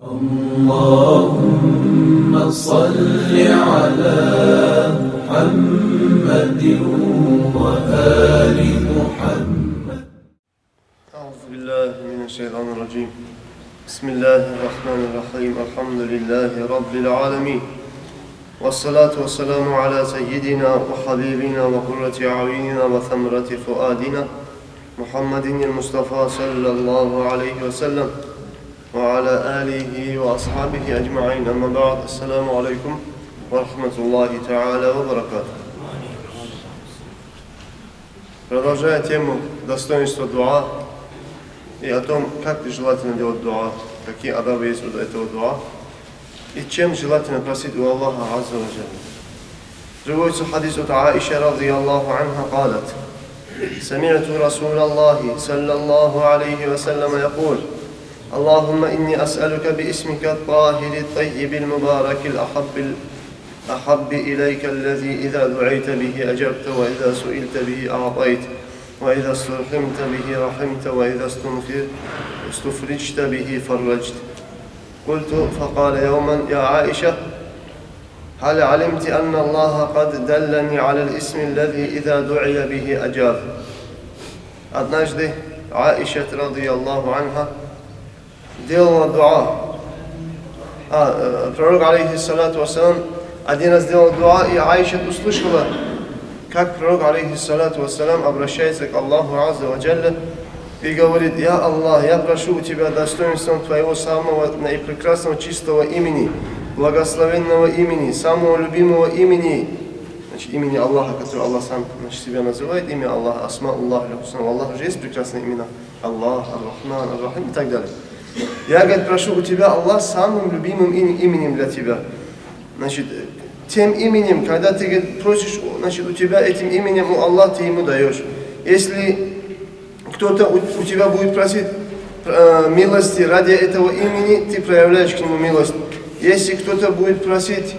اللهم صل على محمد وآل محمد. أعوذ بالله من الشيطان الرجيم. بسم الله الرحمن الرحيم. الحمد لله رب العالمين. والصلاة والسلام على سيدنا وحبيبنا وقرة أعيننا وثمرة فؤادنا محمد المصطفى صلى الله عليه وسلم وعلى آله وأصحابه أجمعين. أما بعد. السلام عليكم ورحمة الله تعالى وبركاته. Продолжая тему достоинства дуа и о том, как желательно делать дуа, какие адабы есть у этого дуа, и чем желательно просить у Аллаха Азза ва Джалля. Приводится хадис от Аиши радийаллаху анха قالت: سمعت رسول الله صلى الله عليه وسلم يقول: اللهم إني أسألك باسمك الطاهر الطيب المبارك الأحب إليك الذي إذا دعيت به أجبت وإذا سئلت به أعطيت وإذا استرحمت به رحمت وإذا استفرجت به فرجت. قلت فقال يوما: يا عائشة هل علمت أن الله قد دلني على الاسم الذي إذا دعي به أجاب. Однажды Аиша радийаллаху анха делала дуа. Пророк алейхиссалату вассалам один раз делал дуа, и Аиша услышала, как пророк алейхиссалату вассалам обращается к Аллаху Азза ва Джалля и говорит: «Я Аллах, я прошу у Тебя достоинством Твоего самого наипрекрасного чистого имени, благословенного имени, самого любимого имени», значит, имени Аллаха, которое Аллах сам себя называет, имя Аллаха, Асма Аллах, у Аллаха же есть прекрасные имена, Аллах, Ар-Рахман, Ар-Рахим и так далее. Я, говорит, прошу у Тебя, Аллах, самым любимым именем для Тебя. Значит, тем именем, когда ты, говорит, просишь, значит, у Тебя этим именем, у Аллаха ты ему даешь. Если кто-то у Тебя будет просить милости ради этого имени, ты проявляешь к нему милость. Если кто-то будет просить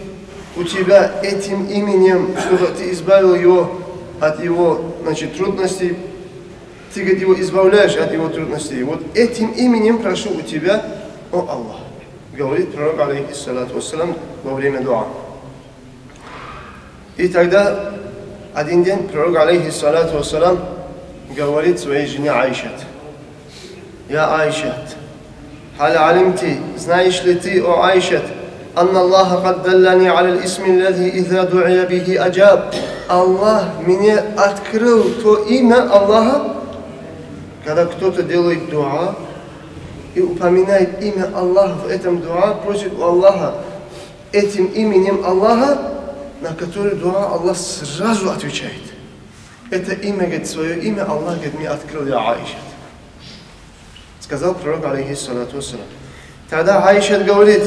у Тебя этим именем, чтобы ты избавил его от его, значит, трудностей, ты, говорит, его избавляешь от его трудностей. Вот этим именем прошу у Тебя, о Аллах, говорит пророк алейхиссалату вассалам во время дуа. И тогда один день пророк алейхиссалату вассалам говорит своей жене Аишат: «Я Аишат, халь алимти, знаешь ли ты, о Аишат, анна Аллаха кад даллани аля исми аллази иза ду'я бихи аджаб». Аллах мне открыл то имя Аллаха, когда кто-то делает дуа и упоминает имя Аллаха в этом дуа, просит у Аллаха этим именем Аллаха, на который дуа Аллах сразу отвечает. Это имя, говорит, свое имя Аллах, говорит, мне открыл, я Аиша. Сказал пророк алейхиссалату вассалам. Тогда Аиша говорит: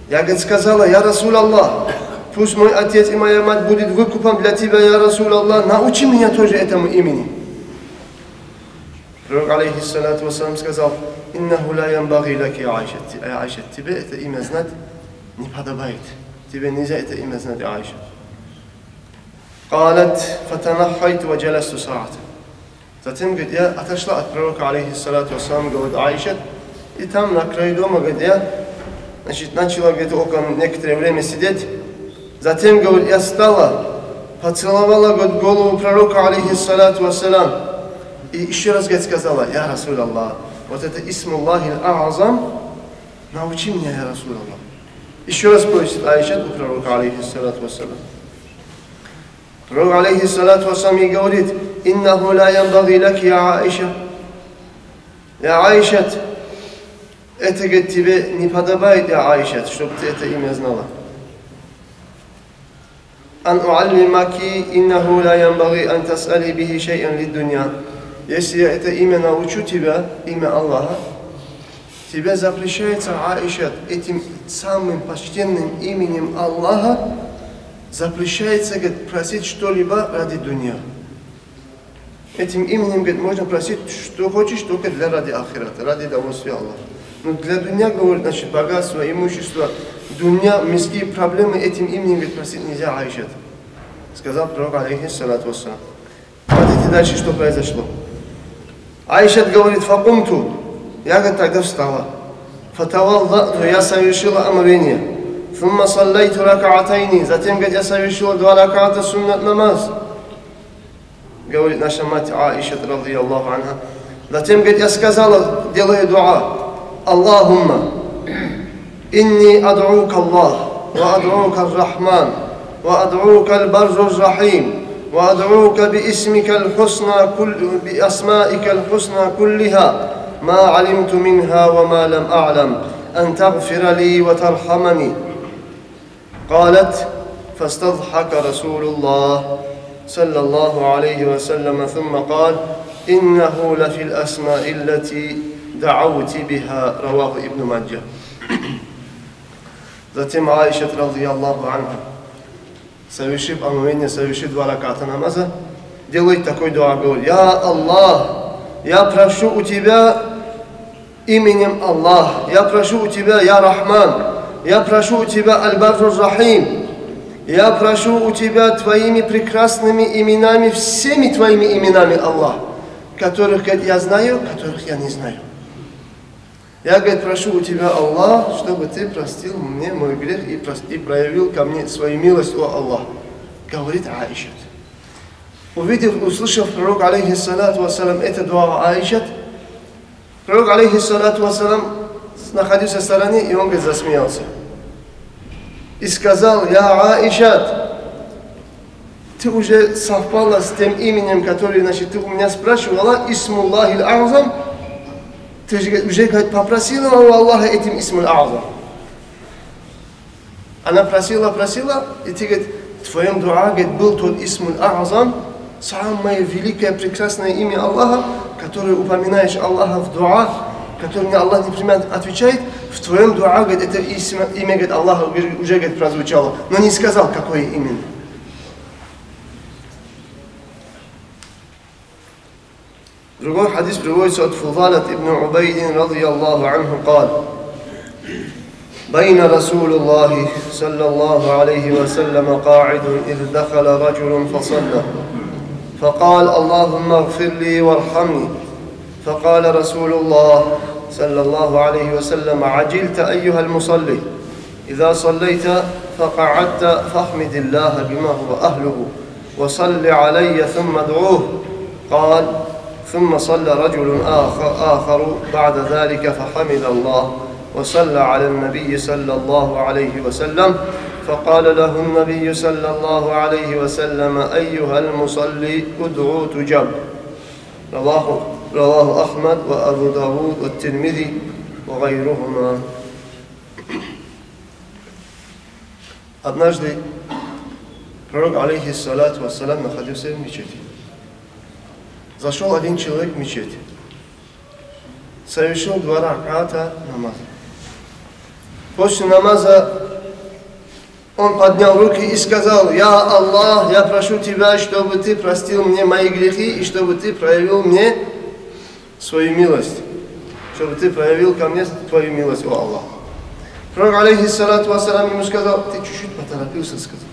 я, говорит, сказала: я Расул Аллах, пусть мой отец и моя мать будет выкупом для тебя, я Расул Аллах, научи меня тоже этому имени. Пророк алейхиссалату вассалам сказал: иннаху ла янбаги лаки Аиша. Аиша, тебе это имя знать не подобает. Тебе нельзя это имя знать, Аиша. قالت فتنحيت وجلست ساعة. Затем, говорит, я отошла от пророка алейхиссалату вассалам, говорит Аиша, и там на краю дома, говорит, я, значит, начала, говорит, около некоторое время сидеть. Затем, говорит, я встала, поцеловала, говорит, голову пророка алейхиссалату вассалам, и еще раз, говорит, сказала: я Расул Аллах, вот это Исмуллахи А'азам, научи меня, я Расул Аллах. Еще раз просит Аиша у пророка алейхиссалату вассалам. Пророк алейхиссалату вассалам ей говорит: иннаху ла янбаги лаки я Аиша. Я Аиша, это, говорит, тебе не подобает, я Аиша, чтобы ты это имя знала. Ан уаллимаки иннаху ла янбаги ан тас'али бихи шай'ан лид-дунья. Если я это имя научу тебя, имя Аллаха, тебе запрещается, Аиша, этим самым почтенным именем Аллаха, запрещается, говорит, просить что-либо ради дунья. Этим именем, говорит, можно просить, что хочешь, только ради ахирата, ради удовольствия Аллаха. Но для дунья, говорит, значит, богатство, имущество, дунья, мирские проблемы, этим именем, говорит, просить нельзя, Аиша. Сказал пророк алейхиссалату вассалам. Смотрите дальше, что произошло. Аиша говорит: факумту. Я, говорит, тогда встала. фатавалдату, я совершила омовение. Thumma саллайту ракаатайни, затем, говорит, я совершила 2 раката суннат намаз. Говорит наша мать Аиша, ради Аллаху анха. Затем, говорит, я сказала, делая дуа, Аллахумма, инни ад'ука Аллах, ва ад'ука ар-Рахман, ва ад'ука аль-Барру ар-Рахим, ва ад'ука би-исмика аль-Хусна, би-асмаика аль-Хусна куллиха, ма алимту минха ва ма лам а'лам, ан тагфира ли ва тархамани. قالت فاستضحك رسول الله صلى الله عليه وسلم ثم قال إنه لفي الأسماء التي دعوت بها رواه ابن ماجه. Затем Аиша, радийаллаху анха, совершив омовение, совершив 2 раката намаза, делает такой дуа, говорит: «Я Аллах, я прошу у Тебя именем Аллах, я прошу у Тебя, я Рахман, я прошу у Тебя Аль-Барру Рахим, я прошу у Тебя Твоими прекрасными именами, всеми Твоими именами, Аллах, которых я знаю, которых я не знаю. Я, говорит, прошу у Тебя, Аллах, чтобы Ты простил мне мой грех и проявил ко мне свою милость, о Аллах», говорит Аиша. Увидев, услышав пророк, алейхиссалату вассалам, это дуа Аиша, пророк, алейхиссалату вассалам, находился в стороне, и он, говорит, засмеялся. И сказал: «Я Аиша, ты уже совпала с тем именем, который, значит, ты у меня спрашивала, Исмуллахи аль-Азам, ты же уже, говорит, попросила у Аллаха этим Исмуль Азам». Она просила, и ты, говорит, в твоем дуа, говорит, был тот Исмуль Азам, самое великое, прекрасное имя Аллаха, которое упоминаешь Аллаха в дуа, который мне Аллах непременно отвечает, в твоем дуа, говорит, это имя, говорит, Аллаха уже, говорит, прозвучало, но не сказал, какое именно. Другой хадис приводится от Фудалат ибн Убайдин, радийаллаху анху, قال: بين رسول الله صلى الله عليه وسلم قاعد إذ دخل رجل فصلى فقال: اللهم اغفر لي وارحمني. فقال رسول الله صلى الله عليه وسلم: عجلت أيها المصلي، إذا صليت فقعدت فاحمد الله بما هو أهله وصل علي ثم ادعوه. قال: ثم صلى رجل آخر بعد ذلك فحمد الله وصلى على النبي صلى الله عليه وسلم، فقال له النبي صلى الله عليه وسلم: أيها المصلي ادعو تجب. رواه أحمد وأبو داود والترمذي وغيرهما. Однажды пророк, алейхиссалату вассалам, находился в мечети. Зашел один человек в мечеть, совершил 2 раката намаза. После намаза он поднял руки и сказал: «Я Аллах, я прошу Тебя, чтобы Ты простил мне мои грехи и чтобы Ты проявил мне свою милость, чтобы Ты проявил ко мне Твою милость, о Аллах». Пророк, алейхиссалату вассалам, ему сказал: «Ты чуть-чуть поторопился», сказал.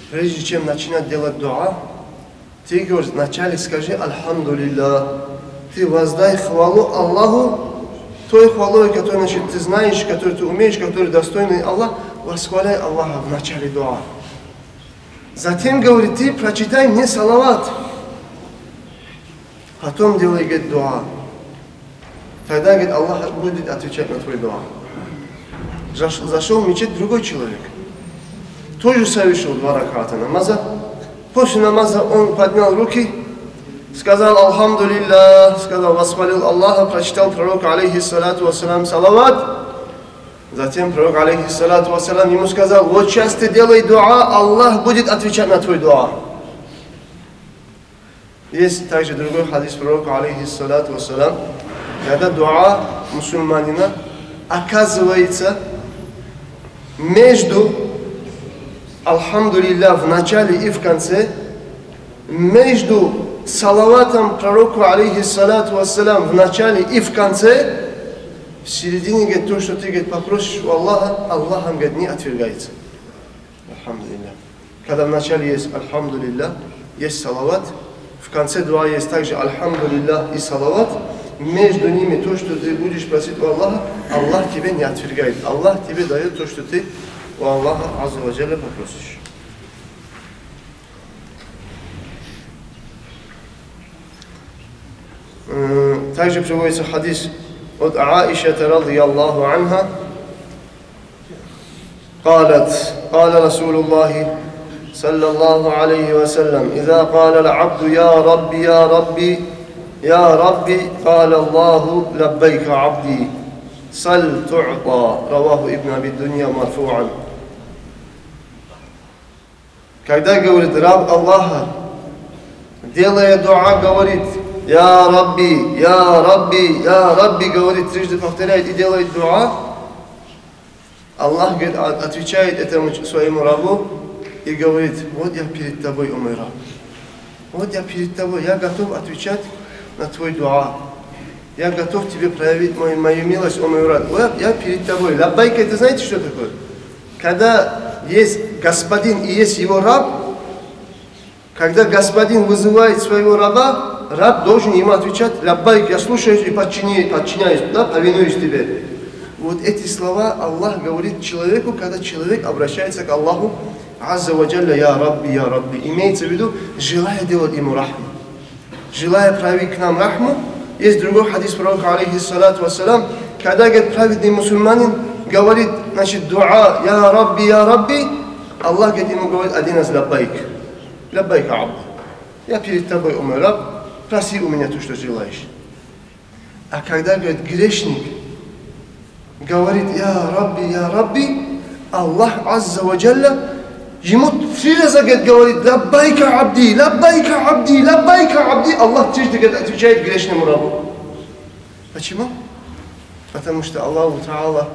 Прежде чем начинать делать дуа, ты, говорит, вначале скажи «Альхамдулиллах». Ты воздай хвалу Аллаху, той хвалой, которую, значит, ты знаешь, которую ты умеешь, который достойный Аллах, восхваляй Аллаха в начале дуа. Затем, говорит, ты прочитай мне салават. Потом делай, говорит, дуа. Тогда, говорит, Аллах будет отвечать на твой дуа. Зашел в мечеть другой человек. Тоже совершил 2 раката намаза. После намаза он поднял руки, сказал «Алхамдулиллах», сказал, восхвалил Аллаха, прочитал пророку, алейхиссалату вассалам, салават. Затем пророк, алейхиссалату вассалам, ему сказал: «Вот сейчас ты делай дуа, Аллах будет отвечать на твой дуа». Есть также другой хадис пророка, алейхиссалату вассалам, когда дуа мусульманина оказывается между «Алхамдулиллах» в начале и в конце, между салаватом пророку, алейхиссалату вассалам, в начале и в конце, в середине, говорит, то, что ты, говорит, попросишь у Аллаха, Аллахом, говорит, не отвергается. Алхамдулиллах. Когда в начале есть «Алхамдулиллах», есть салават, в конце дуа есть также «Алхамдулиллах» и салават, между ними то, что ты будешь просить у Аллаха, Аллах тебе не отвергает. Аллах тебе дает то, что ты у Аллаха Азза ва Джалля попросишь. Также приводится хадис от Аиши радийаллаху анха. قالت قال رسول الله صلى الله عليه وسلم إذا قال العبد يا ربي يا ربي يا ربي قال الله لبيك عبدي صل تعطى رواه ابن أبي الدنيا مرفوعا. Когда говорит раб Аллаха, делая дуа, говорит «Я Рабби, Я Рабби, Я Рабби», говорит, трижды повторяет и делает дуа, Аллах отвечает этому своему рабу и говорит: вот я перед тобой, о мой раб, вот я перед тобой, я готов отвечать на твой дуа, я готов тебе проявить мою милость, о мой раб, вот я перед тобой. Лаббайка, это знаете, что такое? Когда есть господин и есть его раб, когда господин вызывает своего раба, раб должен ему отвечать: лаббайк, я слушаюсь и подчиняюсь, да, повинуюсь тебе. Вот эти слова Аллах говорит человеку, когда человек обращается к Аллаху Азза ва Джалля: «Я Рабби, Я Рабби». Имеется в виду, желая делать ему рахму, желая проявить к нам рахму. Есть другой хадис пророка, алейхиссалату вассалам, когда праведный мусульманин говорит, значит, дуа «Я Рабби, Я Рабби», Аллах ему говорит один раз: «Лаббайк, лаббайк абд». Я перед тобой, о мой раб, проси у меня то, что желаешь. А когда, говорит, грешник говорит «Я Рабби», Аллах Азза ва Джалля ему 3 раза говорит «Лаббайка абди, лаббайка абди, лаббайка абди». Аллах трижды отвечает грешному рабу. Почему? Потому что Аллаху Та'ала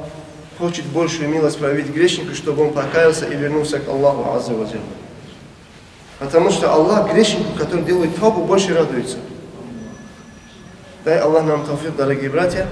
хочет большую милость проявить грешнику, чтобы он покаялся и вернулся к Аллаху Азза ва Джалля. Потому что Аллах грешнику, который делает тавбу, больше радуется. Дай Аллах нам тауфик, дорогие братья,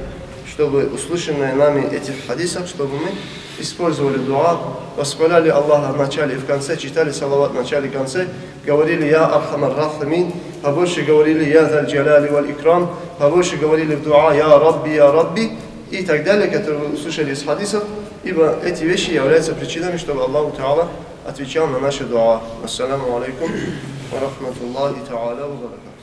чтобы услышанные нами этих хадисов, чтобы мы использовали дуа, восхваляли Аллаха в начале и в конце, читали салават в начале и конце, говорили «Я Архамар Рахимин», побольше говорили «Я Зал Джаляли валь Икрам», побольше говорили в дуа «Я Рабби, Я Рабби» и так далее, которые вы услышали из хадисов, ибо эти вещи являются причинами, чтобы Аллаху Та'ала отвечал на наши дуа. Ассаламу алейкум ва рахматуллахи та'аля ва баракатух.